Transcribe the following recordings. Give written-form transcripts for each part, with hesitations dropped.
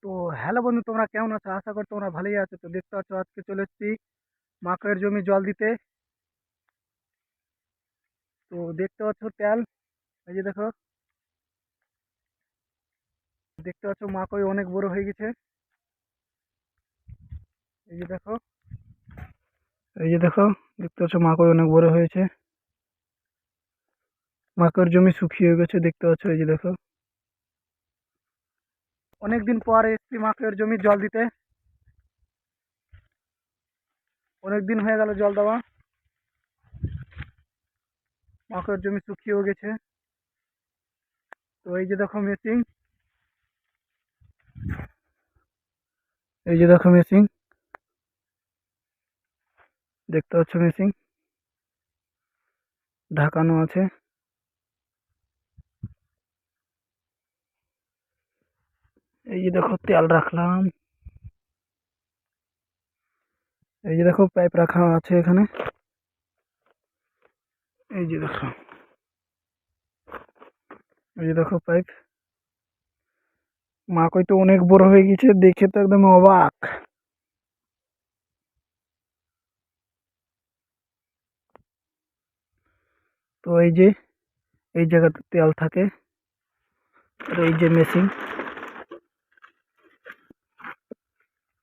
তো হ্যালো বন্ধু, তোমরা কেমন আছো? আশা করি তোমরা ভালোই আছো। তো দেখতে পাচ্ছ আজকে চলে এসেছি মাকের জমি জল দিতে। তো দেখতে পাচ্ছ তেল, এই যে দেখো, দেখতে পাচ্ছ মাকই অনেক বড় হয়ে গেছে। এই যে দেখো, এই যে দেখো, দেখতে পাচ্ছ মাকই অনেক বড় হয়েছে। মাকড় জমি শুকিয়ে গেছে, দেখতে পাচ্ছ। এই যে দেখো, অনেকদিন পর এসেছি মাকড় জমি জল দিতে। অনেকদিন হয়ে গেল জল দেওয়া। মাকড় জমি শুকিয়েও গেছে। তো এই যে দেখো মেশিন, এই যে দেখো মেশিন, দেখতে পাচ্ছ মেশিন ঢাকানো আছে। এই যে দেখো তেল রাখলাম। এই যে দেখো পাইপ রাখা আছে এখানে। এই যে দেখো, এই যে দেখো পাইপ। মাকই তো অনেক বড় হয়ে গেছে, দেখে তো একদম অবাক। তো এই যে এই জায়গাতে তেল থাকে। আর এই যে মেশিন,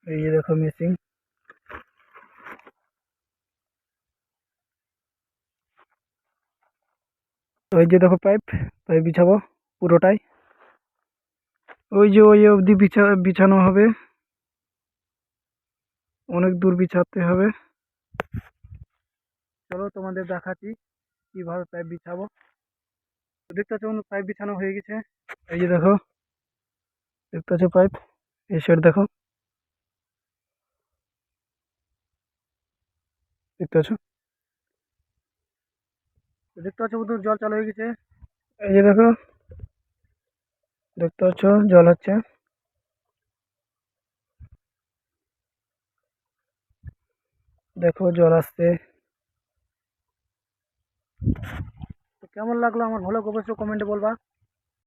এই যে দেখো মেশিন। তো এই যে দেখো পাইপ, পাইপ বিছাবো পুরোটাই। ওই যে ওই অবধি বিছানো হবে, অনেক দূর বিছাতে হবে। চলো তোমাদের দেখাচ্ছি কিভাবে পাইপ বিছাবো। তো দেখতে পাচ্ছ বন্ধু, পাইপ বিছানো হয়ে গেছে। এই যে দেখো, দেখতে পাচ্ছ পাইপ। এই সাইড দেখো, দেখতে পাচ্ছ। তো দেখতে পাচ্ছ বন্ধু, জল চালু হয়ে গেছে। এই যে দেখো, দেখতে পাচ্ছ জল হচ্ছে। দেখো জল আসছে। তো কেমন লাগলো আমার ভ্লগ অবশ্যই কমেন্টে বলবা।